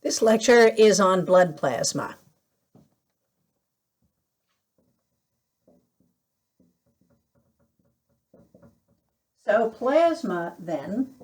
This lecture is on blood plasma. So plasma then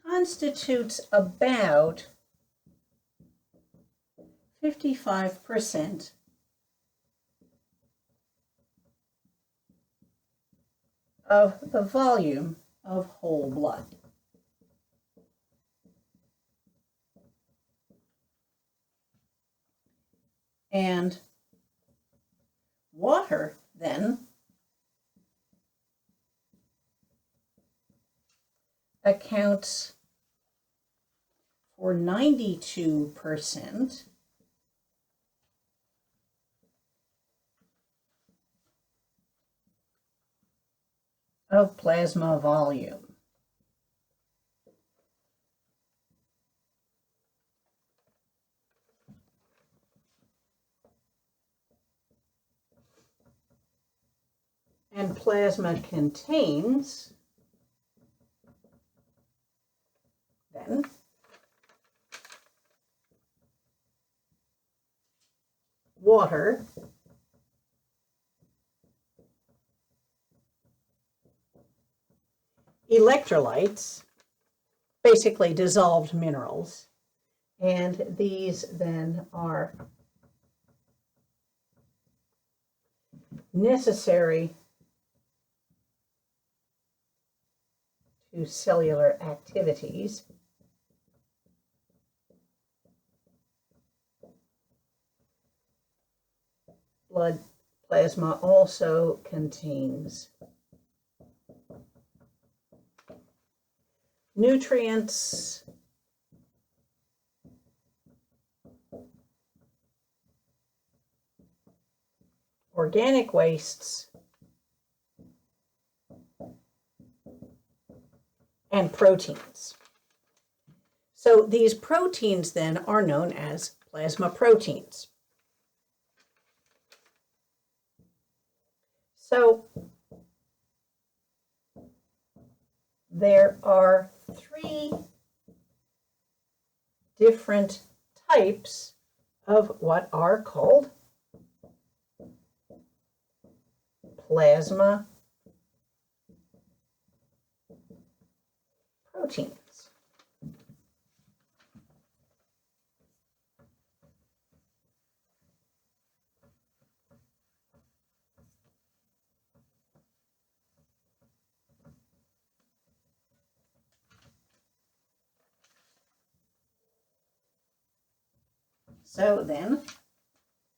constitutes about 55% of the volume of whole blood. And water then accounts for 92% of plasma volume. And plasma contains then water, electrolytes, basically dissolved minerals, and these then are necessary to cellular activities. Blood plasma also contains nutrients, organic wastes, and proteins. So these proteins then are known as plasma proteins. So there are three different types of what are called plasma proteins. So then,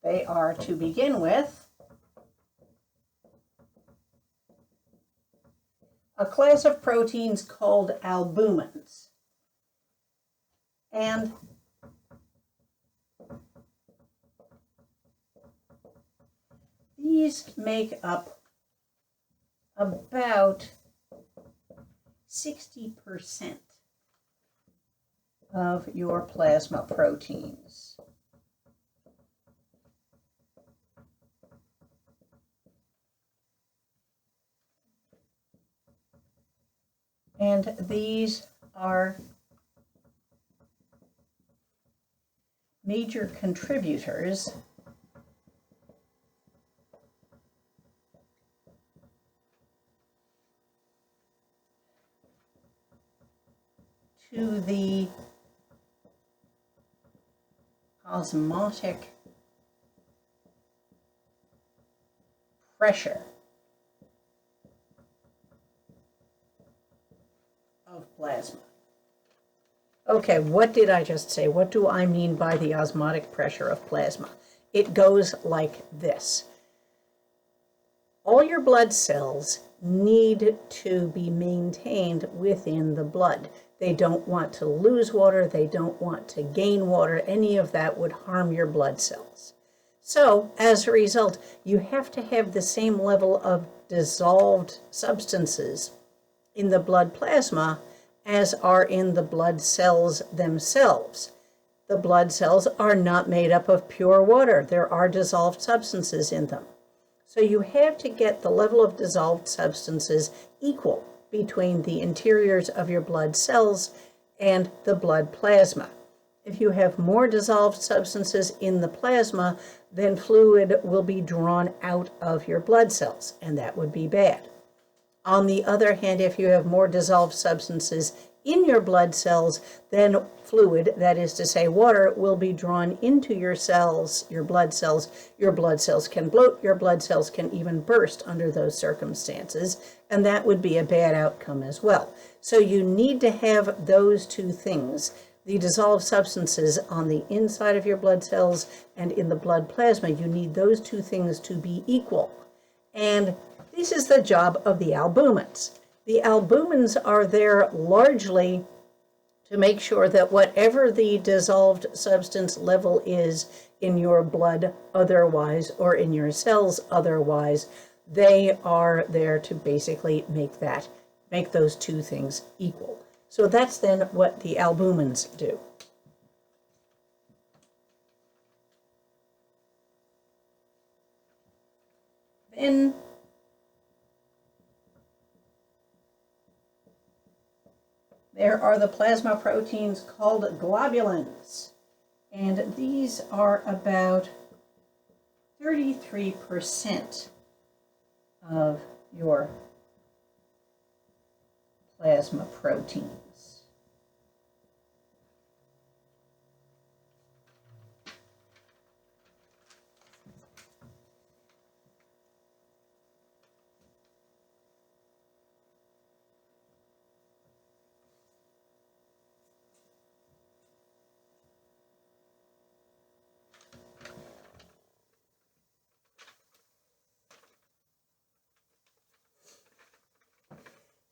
they are, to begin with, a class of proteins called albumins. And these make up about 60% of your plasma proteins. And these are major contributors to the osmotic pressure of plasma. Okay, what did I just say? What do I mean by the osmotic pressure of plasma? It goes like this. All your blood cells need to be maintained within the blood. They don't want to lose water. They don't want to gain water. Any of that would harm your blood cells. So, as a result, you have to have the same level of dissolved substances in the blood plasma as are in the blood cells themselves. The blood cells are not made up of pure water. There are dissolved substances in them. So you have to get the level of dissolved substances equal between the interiors of your blood cells and the blood plasma. If you have more dissolved substances in the plasma, then fluid will be drawn out of your blood cells, and that would be bad. On the other hand, if you have more dissolved substances in your blood cells, then fluid, that is to say water, will be drawn into your cells, your blood cells. Your blood cells can bloat, your blood cells can even burst under those circumstances, and that would be a bad outcome as well. So you need to have those two things, the dissolved substances on the inside of your blood cells and in the blood plasma. You need those two things to be equal. And this is the job of the albumins. The albumins are there largely to make sure that whatever the dissolved substance level is in your blood otherwise, or in your cells otherwise, they are there to basically make those two things equal. So that's then what the albumins do. Then there are the plasma proteins called globulins, and these are about 33% of your plasma proteins.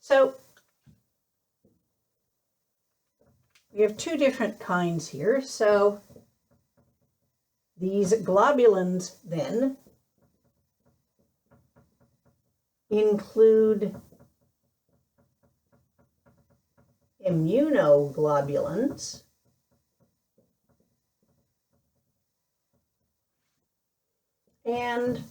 So we have two different kinds here. So these globulins then include immunoglobulins and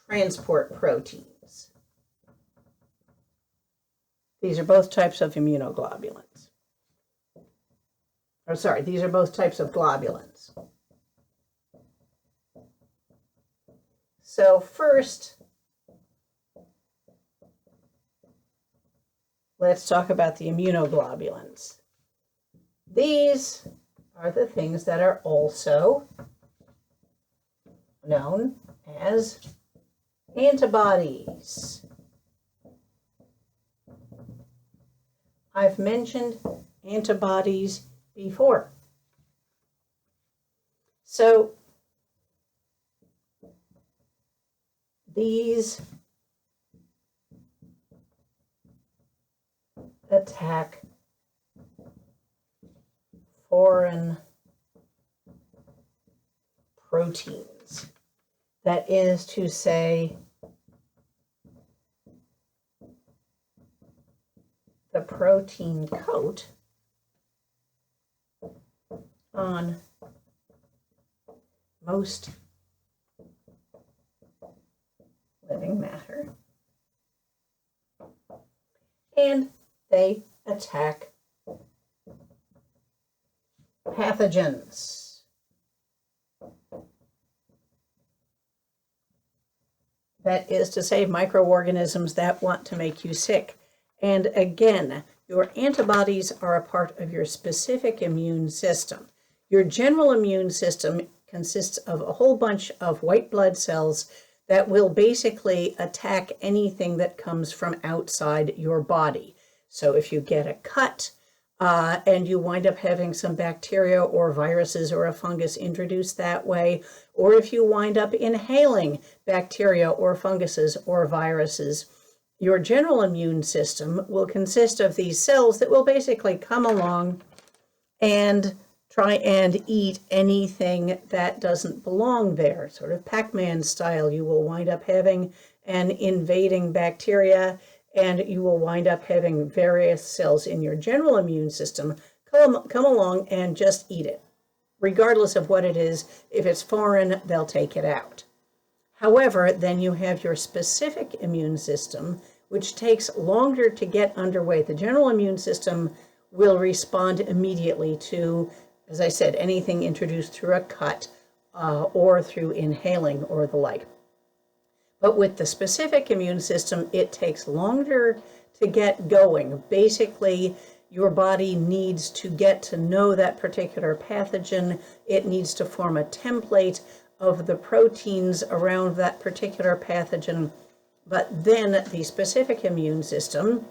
transport proteins. These are both types of immunoglobulins. Or sorry, these are both types of globulins. So first, let's talk about the immunoglobulins. These are the things that are also known as antibodies. I've mentioned antibodies before. So these attack foreign proteins. That is to say, the protein coat on most living matter, and they attack pathogens. That is to say, microorganisms that want to make you sick. And again, your antibodies are a part of your specific immune system. Your general immune system consists of a whole bunch of white blood cells that will basically attack anything that comes from outside your body. So if you get a cut and you wind up having some bacteria or viruses or a fungus introduced that way, or if you wind up inhaling bacteria or funguses or viruses, your general immune system will consist of these cells that will basically come along and try and eat anything that doesn't belong there. Sort of Pac-Man style, you will wind up having an invading bacteria, and you will wind up having various cells in your general immune system come along and just eat it. Regardless of what it is, if it's foreign, they'll take it out. However, then you have your specific immune system, which takes longer to get underway. The general immune system will respond immediately to, as I said, anything introduced through a cut or through inhaling or the like. But with the specific immune system, it takes longer to get going. Basically, your body needs to get to know that particular pathogen. It needs to form a template of the proteins around that particular pathogen. But then the specific immune system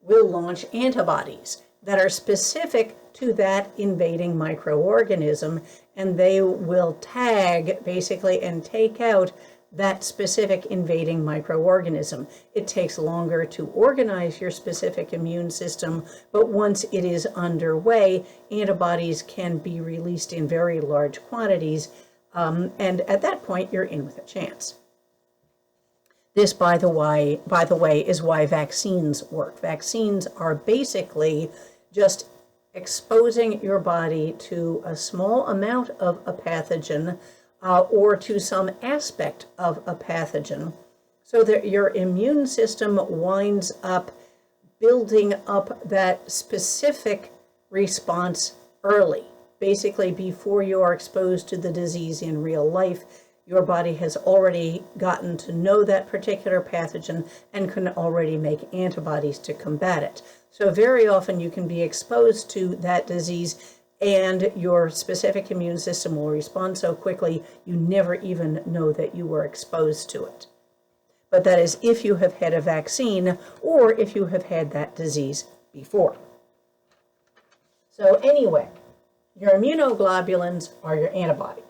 will launch antibodies that are specific to that invading microorganism, and they will tag basically and take out that specific invading microorganism. It takes longer to organize your specific immune system, but once it is underway, antibodies can be released in very large quantities, and at that point, you're in with a chance. This, by the way, is why vaccines work. Vaccines are basically just exposing your body to a small amount of a pathogen or to some aspect of a pathogen, so that your immune system winds up building up that specific response early. Basically, before you are exposed to the disease in real life, your body has already gotten to know that particular pathogen and can already make antibodies to combat it. So very often you can be exposed to that disease and your specific immune system will respond so quickly you never even know that you were exposed to it. But that is if you have had a vaccine or if you have had that disease before. So anyway, your immunoglobulins are your antibodies.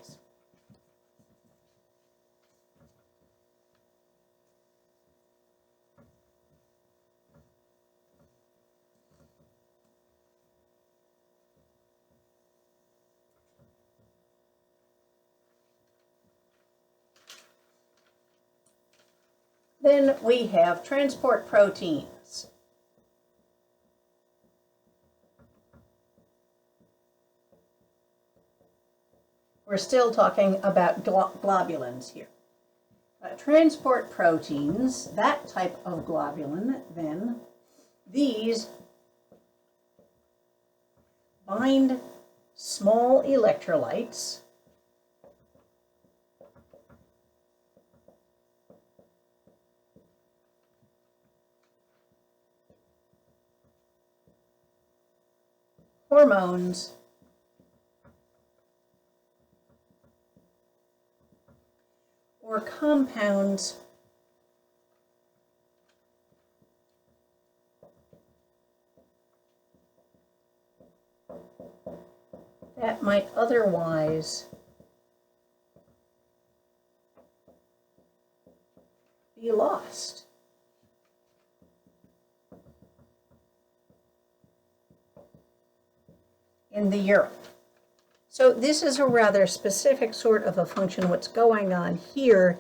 Then we have transport proteins. We're still talking about globulins here. Transport proteins, that type of globulin, then, these bind small electrolytes hormones, or compounds that might otherwise be lost. In the urine. So this is a rather specific sort of a function. What's going on here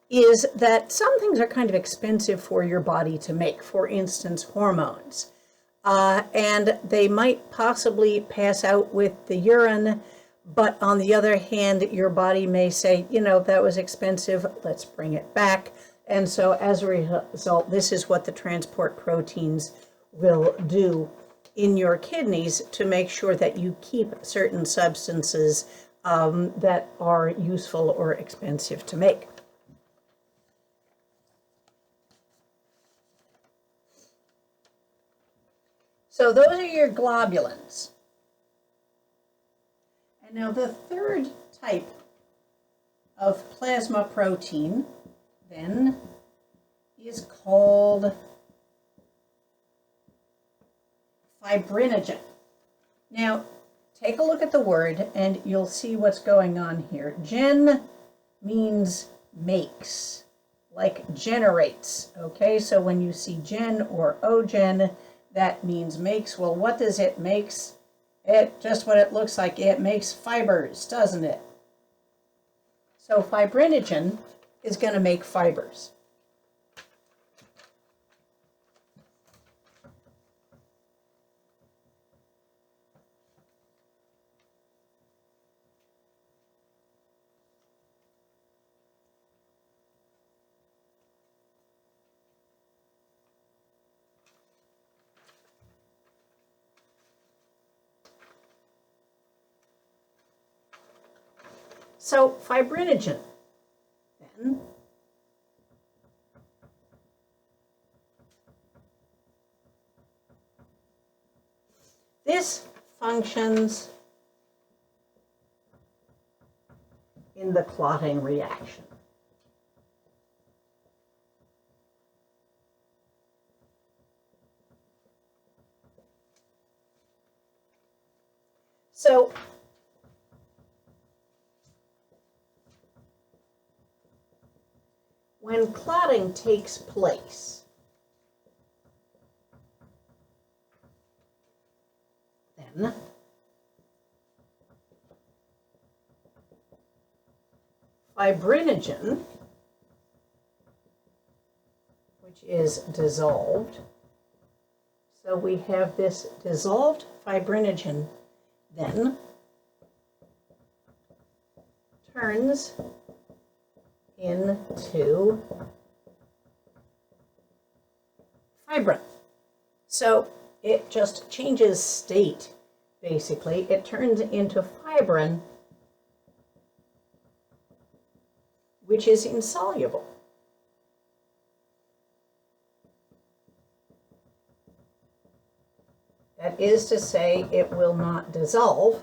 is that some things are kind of expensive for your body to make, for instance, hormones. And they might possibly pass out with the urine, but on the other hand, your body may say, you know, that was expensive, let's bring it back. And so as a result, this is what the transport proteins will do in your kidneys to make sure that you keep certain substances that are useful or expensive to make. So those are your globulins. And now the third type of plasma protein then is called fibrinogen. Now, take a look at the word and you'll see what's going on here. Gen means makes, like generates, okay? So when you see gen or ogen, that means makes. Well, what does it makes? It just what it looks like. It makes fibers, doesn't it? So fibrinogen is going to make fibers. So fibrinogen, then, this functions in the clotting reaction. So when clotting takes place, then fibrinogen, which is dissolved, so we have this dissolved fibrinogen then turns into fibrin. So it just changes state, basically. It turns into fibrin, which is insoluble. That is to say, it will not dissolve.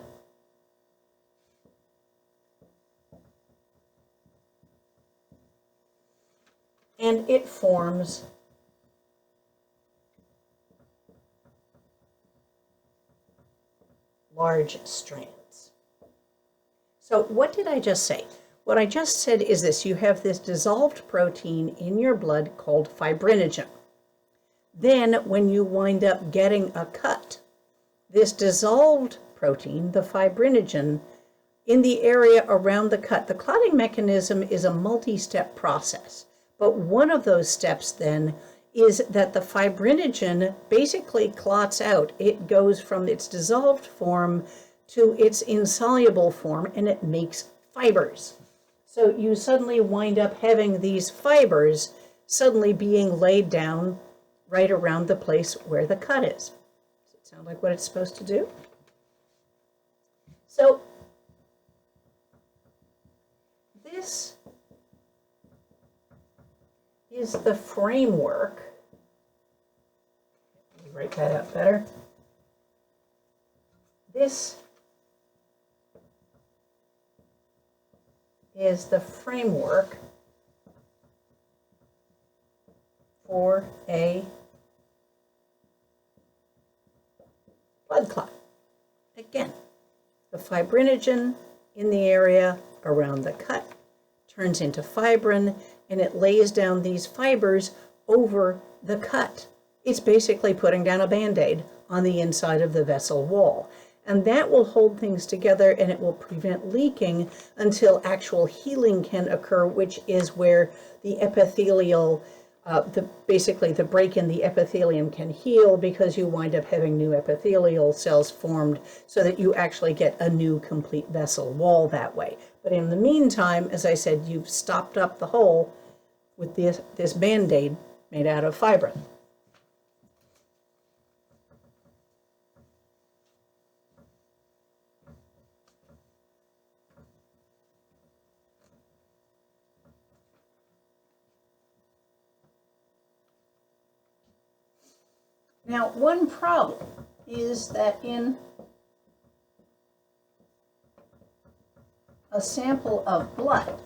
And it forms large strands. So what did I just say? What I just said is this: you have this dissolved protein in your blood called fibrinogen. Then when you wind up getting a cut, this dissolved protein, the fibrinogen, in the area around the cut, the clotting mechanism is a multi-step process. But one of those steps then is that the fibrinogen basically clots out. It goes from its dissolved form to its insoluble form, and it makes fibers. So you suddenly wind up having these fibers suddenly being laid down right around the place where the cut is. Does it sound like what it's supposed to do? So this is the framework. Let me write that out better. This is the framework for a blood clot. Again, the fibrinogen in the area around the cut turns into fibrin, and it lays down these fibers over the cut. It's basically putting down a Band-Aid on the inside of the vessel wall. And that will hold things together, and it will prevent leaking until actual healing can occur, which is where the epithelial, basically the break in the epithelium can heal, because you wind up having new epithelial cells formed so that you actually get a new complete vessel wall that way. But in the meantime, as I said, you've stopped up the hole with this Band-Aid made out of fibrin. Now, one problem is that in a sample of blood,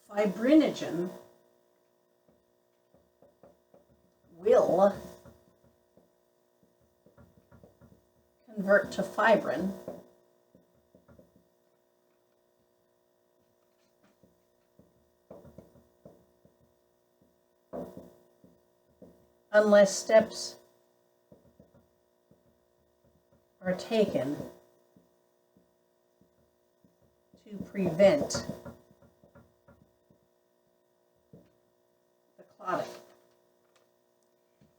fibrinogen will convert to fibrin unless steps are taken to prevent the clotting.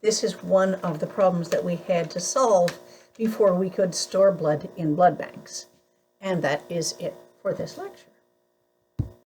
This is one of the problems that we had to solve before we could store blood in blood banks. And that is it for this lecture.